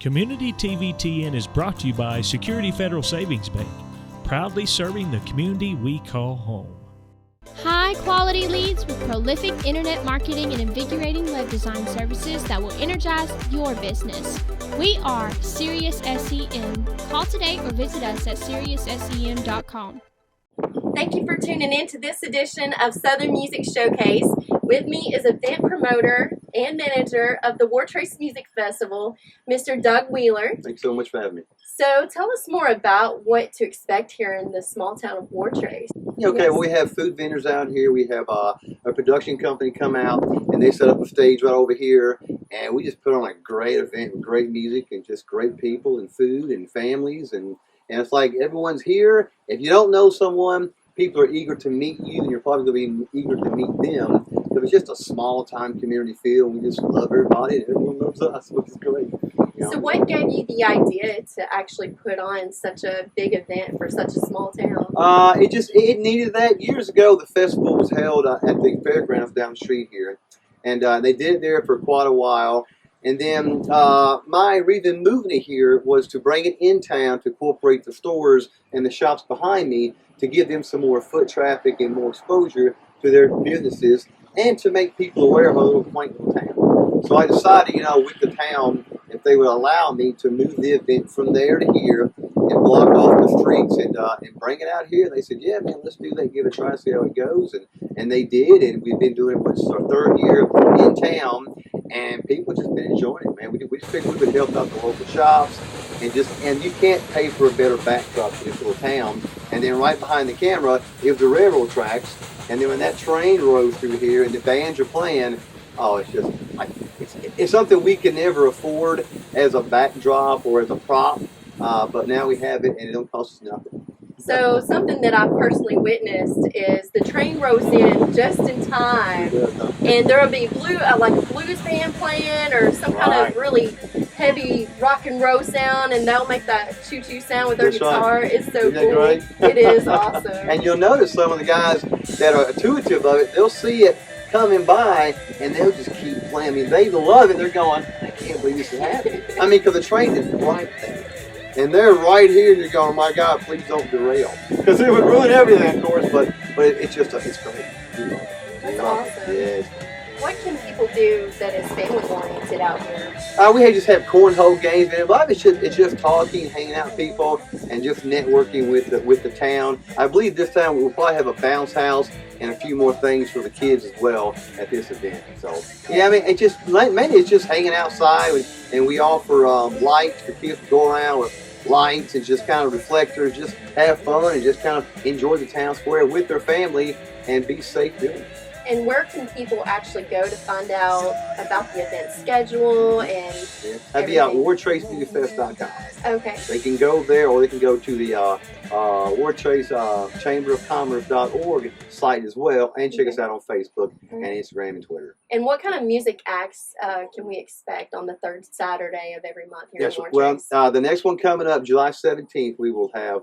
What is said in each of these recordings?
Communitytvtn is brought to you by Security Federal Savings Bank, proudly serving the community we call home. High-quality leads with prolific internet marketing and invigorating web design services that will energize your business. We are SiriusSEM. Call today or visit us at SiriusSEM.com. Thank you for tuning in to this edition of Southern Music Showcase. With me is event promoter and manager of the Wartrace Music Festival, Mr. Doug Wheeler. Thanks so much for having me. So tell us more about what to expect here in the small town of Wartrace. Okay, Yes. well, we have food vendors out here. We have a production company come out, and they set up a stage right over here, and we just put on a great event with great music and just great people and food and families, and it's like everyone's here. If you don't know someone, people are eager to meet you, and you're probably going to be eager to meet them. But it's just a small-time community feel. We just love everybody, and everyone loves us, which is great. You know? So what gave you the idea to actually put on such a big event for such a small town? It needed that. Years ago, the festival was held at the fairgrounds down the street here, and they did it there for quite a while. And then my reason moving here was to bring it in town to incorporate the stores and the shops behind me to give them some more foot traffic and more exposure to their businesses and to make people aware of a little quaint little town. So I decided, with the town, if they would allow me to move the event from there to here and block off the streets and bring it out here. And they said, yeah, man, let's do that, give it a try, see how it goes. And they did, and we've been doing it, this is our third year in town, and people just been enjoying it, man. We just figured we could help out the local shops, and you can't pay for a better backdrop to this little town. And then right behind the camera is the railroad tracks, and then when that train rolls through here and the bands are playing, oh, it's just, it's something we can never afford as a backdrop or as a prop, but now we have it and it don't cost us nothing. So something that I've personally witnessed is the train rolls in just in time, and there will be like a blues band playing or some kind of really heavy rock and roll sound, and they'll make that choo-choo sound with their guitar. Right. It's so Isn't cool. That great? It is awesome. And you'll notice some of the guys that are intuitive of it, they'll see it coming by and they'll just keep playing. I mean, they love it. They're going, I can't believe this is happening. I mean, because the train is right there. And they're right here, and you're going, my God, please don't derail. Because it would ruin everything, of course, but it's just, it's great. That's awesome. Yes. What can people do that is family-oriented out here? We just have cornhole games, and a lot of it's just talking, hanging out with people, and just networking with the town. I believe this time we'll probably have a bounce house and a few more things for the kids as well at this event. So yeah, I mean, mainly it's just hanging outside, and we offer lights for kids to go around with lights and just kind of reflectors, just have fun and just kind of enjoy the town square with their family and be safe doing it. And where can people actually go to find out about the event schedule and that'd be at WartraceMusicFest.com. Okay. They can go there, or they can go to the Wartrace ChamberofCommerce.org site as well, and check us out on Facebook and Instagram and Twitter. And what kind of music acts can we expect on the third Saturday of every month here in Wartrace? Well, the next one coming up, July 17th, we will have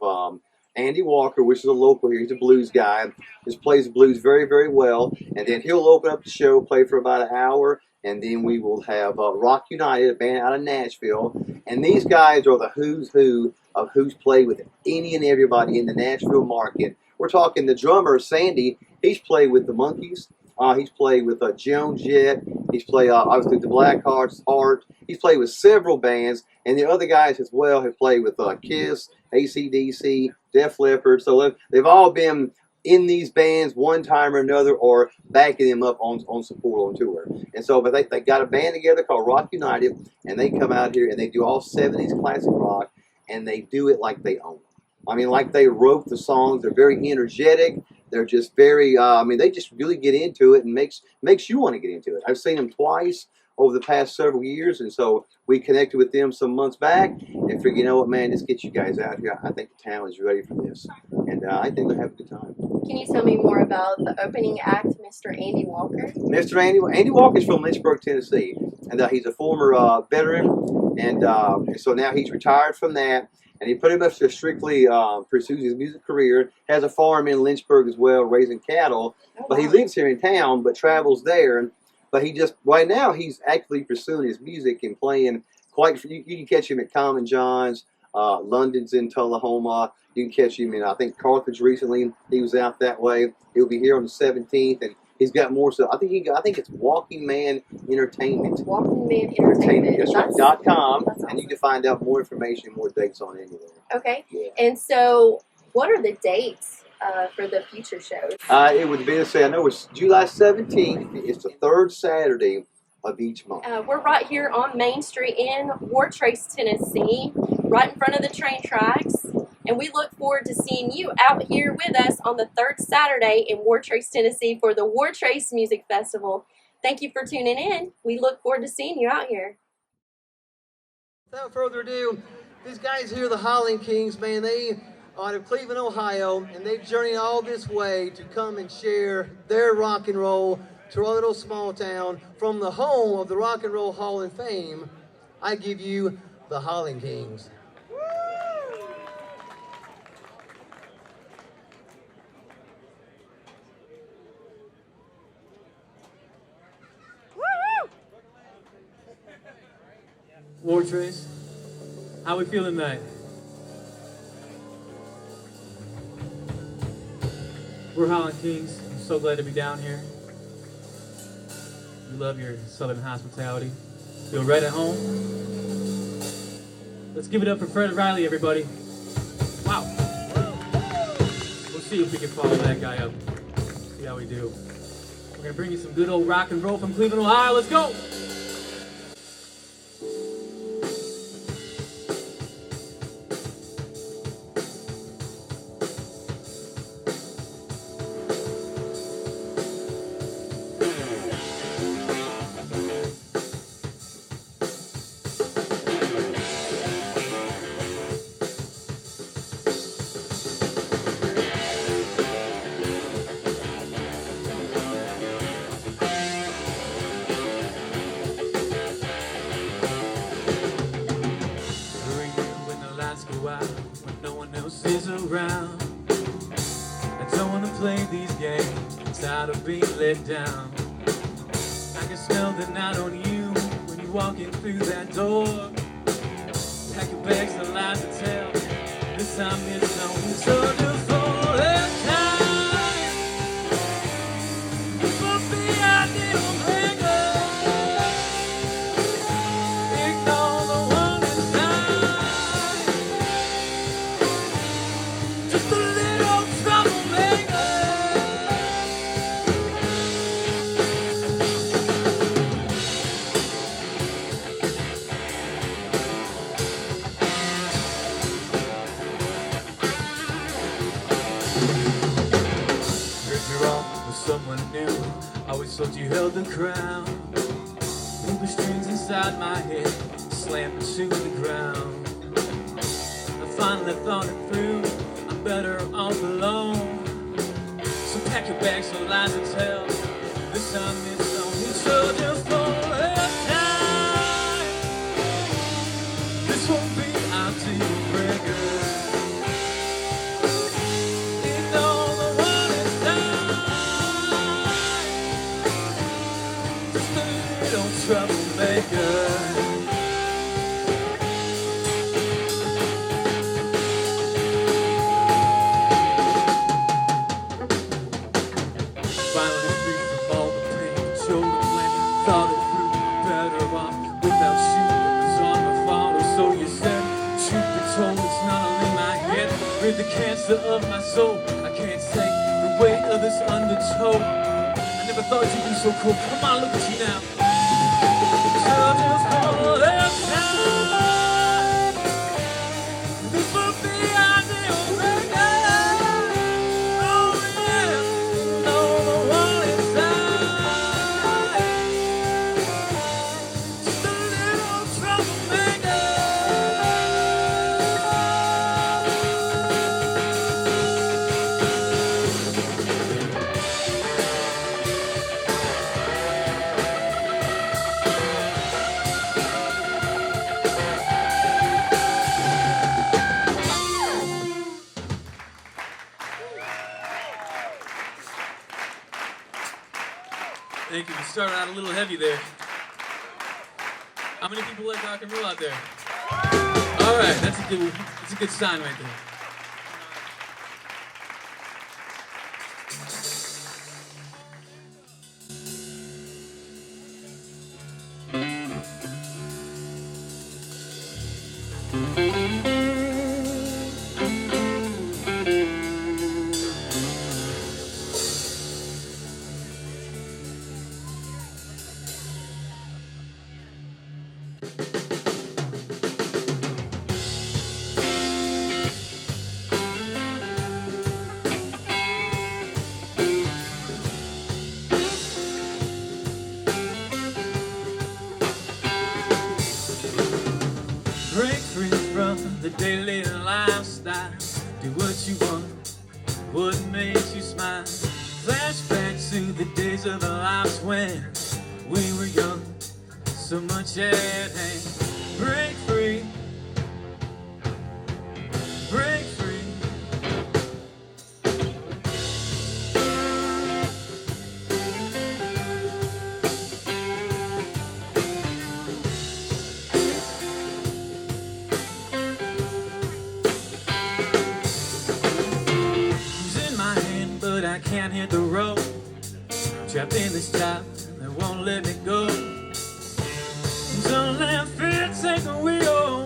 Andy Walker, which is a local here. He's a blues guy. Just plays blues very, very well. And then he'll open up the show, play for about an hour, and then we will have Rock United, a band out of Nashville. And these guys are the who's who of who's played with any and everybody in the Nashville market. We're talking the drummer, Sandy. He's played with the Monkees. He's played with Joan Jett. He's played, obviously, the Blackhearts, Heart. He's played with several bands. And the other guys as well have played with Kiss, AC/DC, Def Leppard. So they've all been in these bands one time or another, or backing them up on support on tour. And so, but they got a band together called Rock United, and they come out here and they do all 70s classic rock, and they do it like they own it. I mean, like they wrote the songs. They're very energetic. They're just very, they just really get into it and makes you want to get into it. I've seen them twice over the past several years, and so we connected with them some months back and figured, you know what, man, let's get you guys out here. I think the town is ready for this, and I think they'll have a good time. Can you tell me more about the opening act, Mr. Andy Walker? Mr. Andy Walker is from Lynchburg, Tennessee, and he's a former veteran, and so now he's retired from that. And he pretty much just strictly pursues his music career, has a farm in Lynchburg as well, raising cattle. But he lives here in town, but travels there. But he just, right now, he's actively pursuing his music and playing You can catch him at Common John's. London's in Tullahoma. You can catch him in, I think, Carthage recently. He was out that way. He'll be here on the 17th, and he's got more stuff. I think it's Walking Man Entertainment. Walking Man Entertainment. That's right. .com, awesome. And you can find out more information, more dates on anywhere. Okay. Yeah. And so, what are the dates for the future shows? It would be to say, I know it's July 17th. It's the third Saturday of each month. We're right here on Main Street in Wartrace, Tennessee, right in front of the train tracks. And we look forward to seeing you out here with us on the third Saturday in Wartrace, Tennessee for the Wartrace Music Festival. Thank you for tuning in. We look forward to seeing you out here. Without further ado, these guys here, the Hollin Kings, man, they are out of Cleveland, Ohio, and they've journeyed all this way to come and share their rock and roll to our little small town from the home of the Rock and Roll Hall of Fame. I give you the Hollin Kings. Wartrace, how we feeling tonight? We're Hollin Kings. I'm so glad to be down here. We love your southern hospitality. Feel right at home. Let's give it up for Fred Riley, everybody. Wow. We'll see if we can follow that guy up. See how we do. We're gonna bring you some good old rock and roll from Cleveland, Ohio. Let's go! When no one else is around, I don't want to play these games. I'm tired of being let down. I can smell the night on you when you're walking through that door. Pack your bags, the lies to tell. This time it's only so just for this time. This will be our deal breaker. Ignore the one inside. Just a little troublemaker. Heard you're off with someone new. Always thought you held the crown. Pull the strings inside my head, slam to the ground. I finally thought it through. I'm better off alone. So pack your bags, so lies to tell. This time it's only so just for this time. This won't be our deal breaker. Ignore the one inside. Just a little troublemaker. Finally free from all the pain, shoulder blame, thought it through, better off without you. It was on the follow, so you said, truth be told, it's not only my head, rid the cancer of my soul. I can't take the weight of this undertow. I never thought you'd be so cool. Come on, look at you now. So just for this time, this will be our deal breaker. Oh yeah, know the one inside. Just a little troublemaker. Thank you. We started out a little heavy there. How many people like rock and roll out there? All right, that's a good sign right there. Break free from the daily lifestyle. Do what you want, what makes you smile. Flashback to the days of our lives when we were young, so much at hand. Break free, break free. But I can't hit the road. Trapped in this job that won't let me go. Don't let fear take the wheel.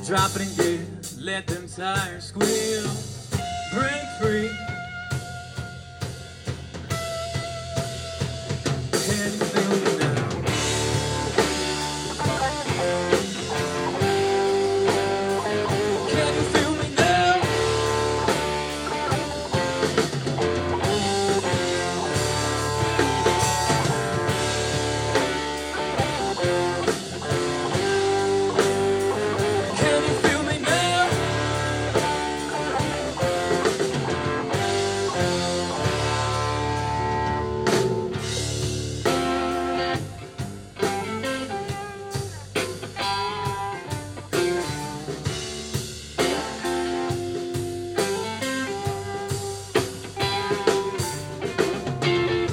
Drop it in gear, let them tires squeal. Break free. Can you feel me now? Can you feel me now? Can you feel me now?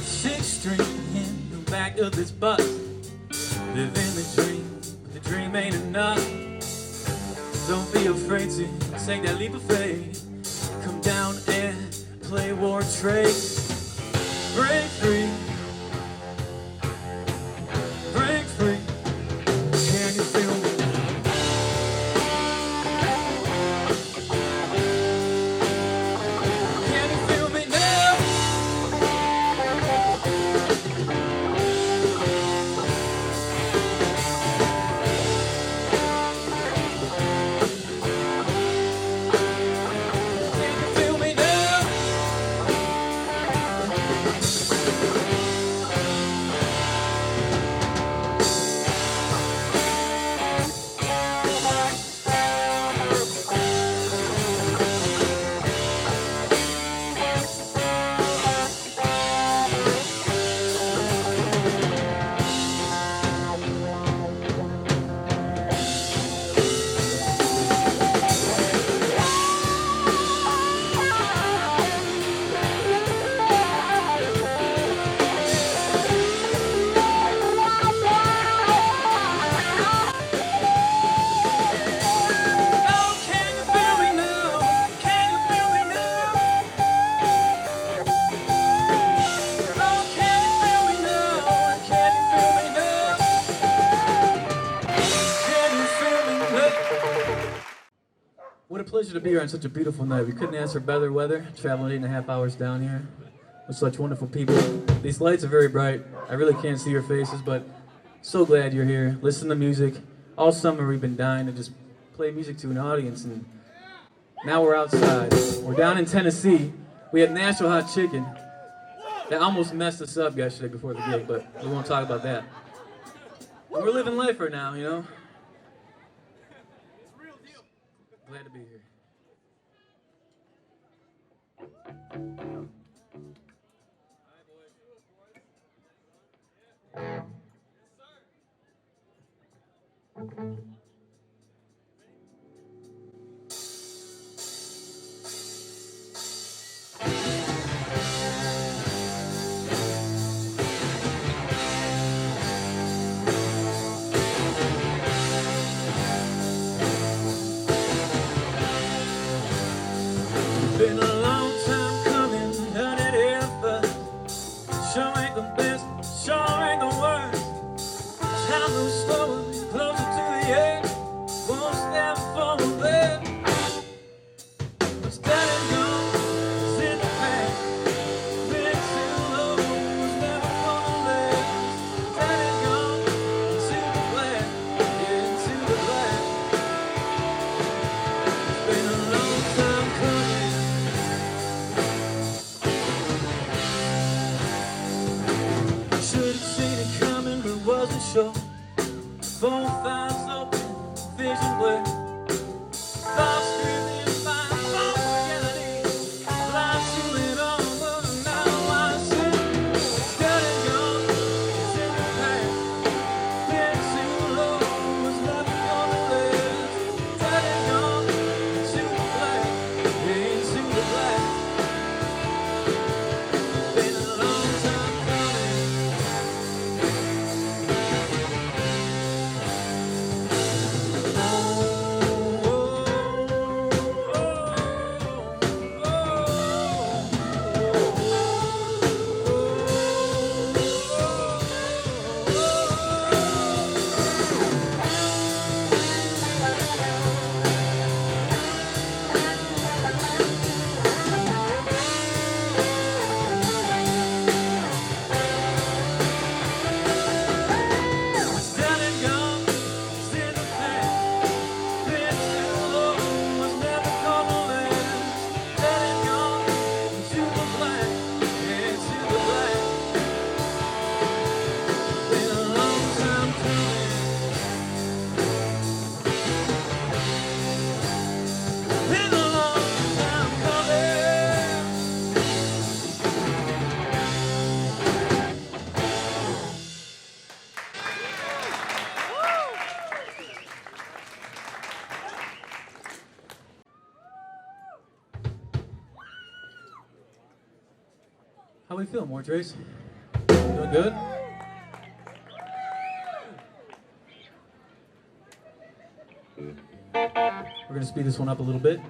6th Street in the back of this bus. Living the dream, but the dream ain't enough. Don't be afraid to take that leap of faith. Come down and play Wartrace. Break free, break free. Can you feel me? Can you feel me now? Can you feel me now? Oh, can you feel me now? Can you feel me now? Oh, can you feel me now? Can you feel me now? Can you feel me now? What a pleasure to be here on such a beautiful night. We couldn't ask for better weather. Traveling 8.5 hours down here with such wonderful people. These lights are very bright. I really can't see your faces, but so glad you're here. Listen to music. All summer we've been dying to just play music to an audience, and now we're outside. We're down in Tennessee. We had Nashville hot chicken. That almost messed us up yesterday before the gig, but we won't talk about that. But we're living life right now, you know? Glad to be here. Sure ain't the worst. Time moves slowly closer to the edge. One step forward, but standing gone is in the past. Been too low, was never gonna last. Standing gone into the black, into the black. It's been a long time coming. Should've seen it coming, but wasn't sure. Both eyes open, vision blurred. Thoughts dreaming, find from reality. Life shooting on, but now I see. Dead and gone, it's in the past. Been too low, was never gonna last. Dead and gone, into the black, into the black. Been a long time coming. How we feel, Wartrace? Doing good? We're gonna speed this one up a little bit.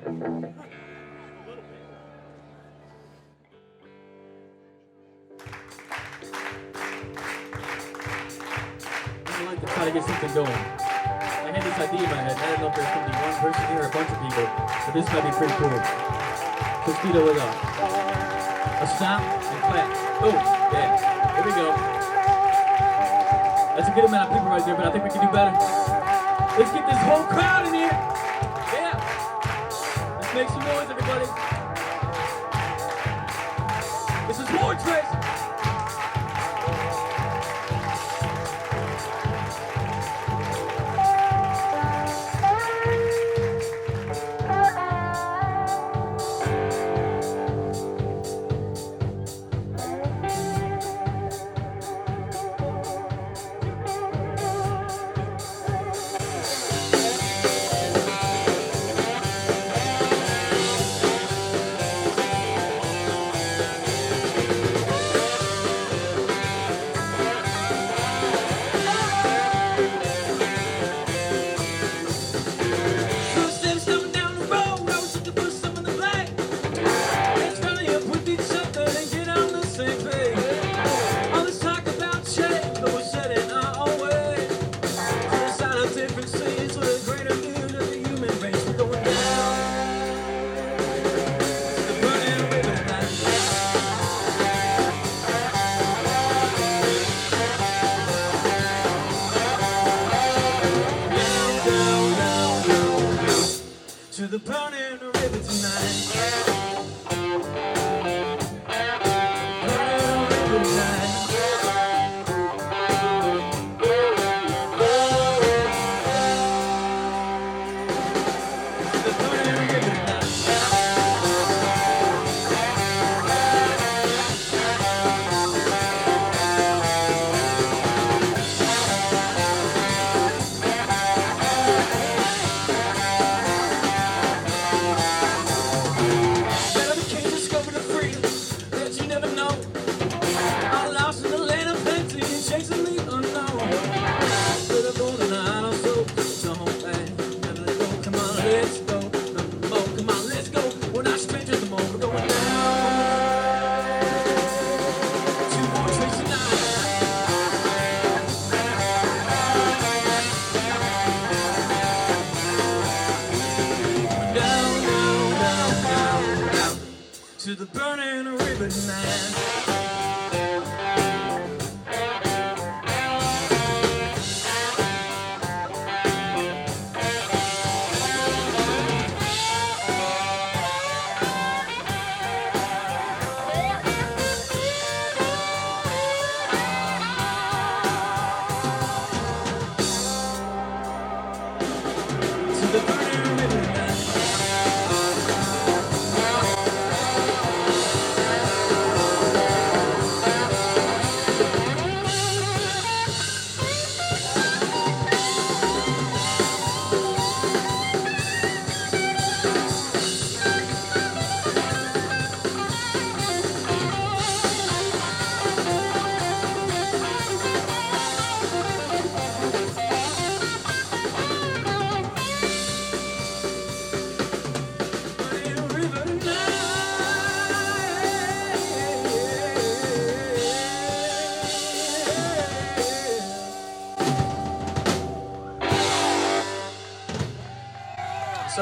I like to try to get something going. I had this idea in my head. I didn't know if there's gonna be one person here or a bunch of people, but this might be pretty cool. So speed it up. A stop and clap. Oh, yeah. Here we go. That's a good amount of people right there, but I think we can do better. Let's get this whole crowd in here. Yeah. Let's make some noise, everybody. This is Wartrace. To the burning river tonight. Burning river tonight. The burning river tonight. We're going down to Wartrace tonight.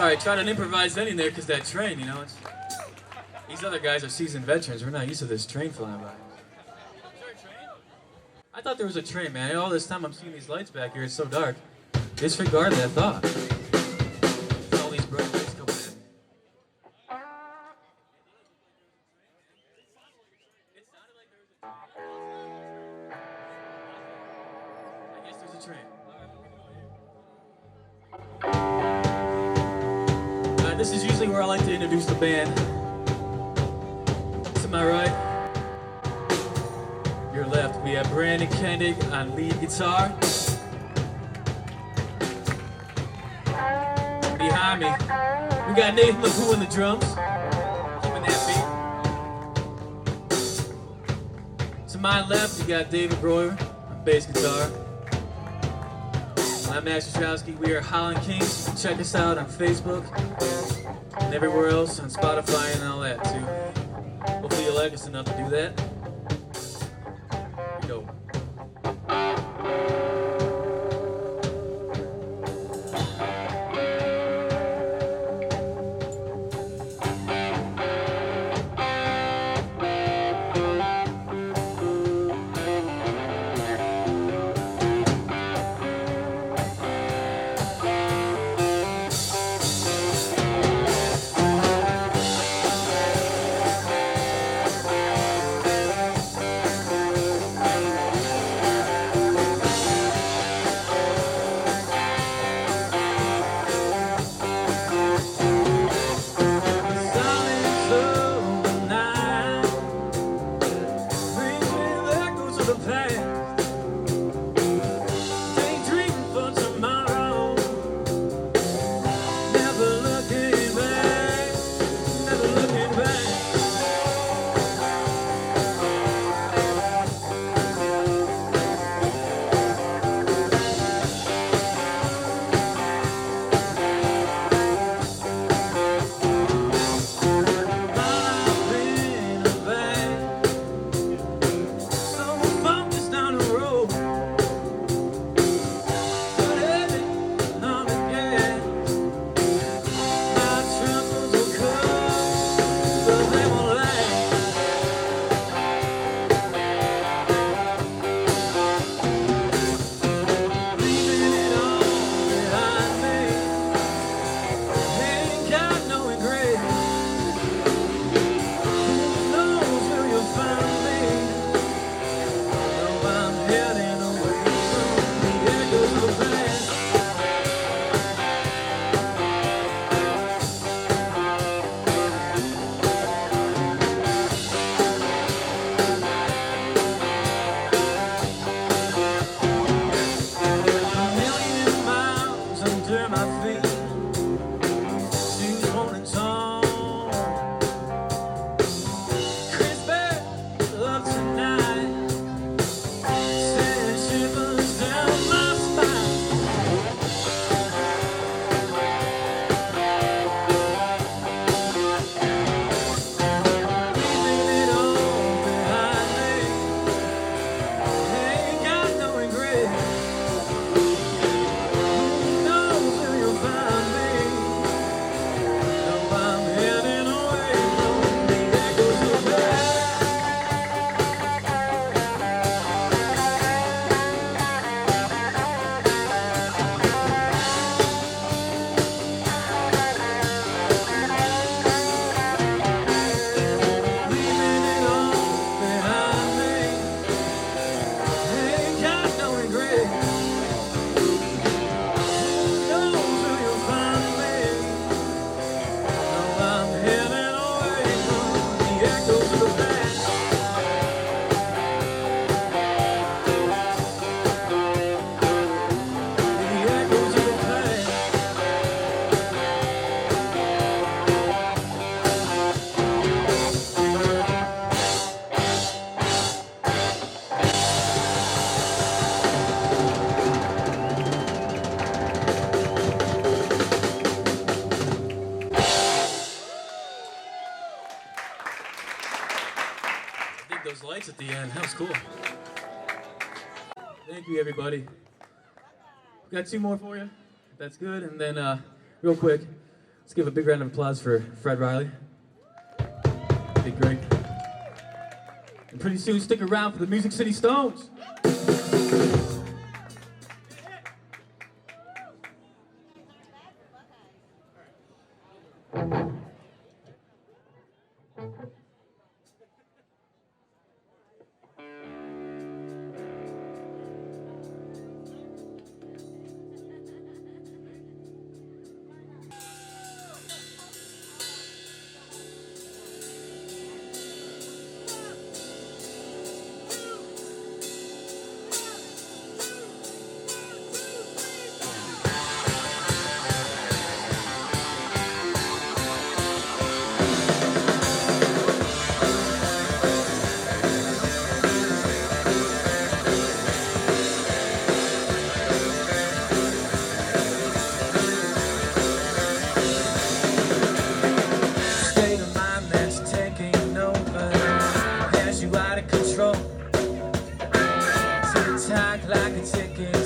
Sorry, try to improvise any there because that train, you know, these other guys are seasoned veterans. We're not used to this train flying by. I thought there was a train, man. All this time I'm seeing these lights back here. It's so dark. Disregard that thought. All these bright lights coming in. It sounded like there was a train. I guess there's a train. This is usually where I like to introduce the band. To my right, your left, we have Brandon Kendig on lead guitar. Behind me, we got Nathan LaPoo on the drums, keeping that beat. To my left, we got David Breuer on bass guitar. I'm Max Wachowski. We are Hollin Kings. You can check us out on Facebook and everywhere else, on Spotify and all that too. Hopefully you like us enough to do that. Here we go. Those lights at the end, that was cool. Thank you, everybody. We got two more for you. That's good. And then, real quick, Let's give a big round of applause for Fred Riley. Be great. And pretty soon, stick around for the Music City Stones. Like a ticket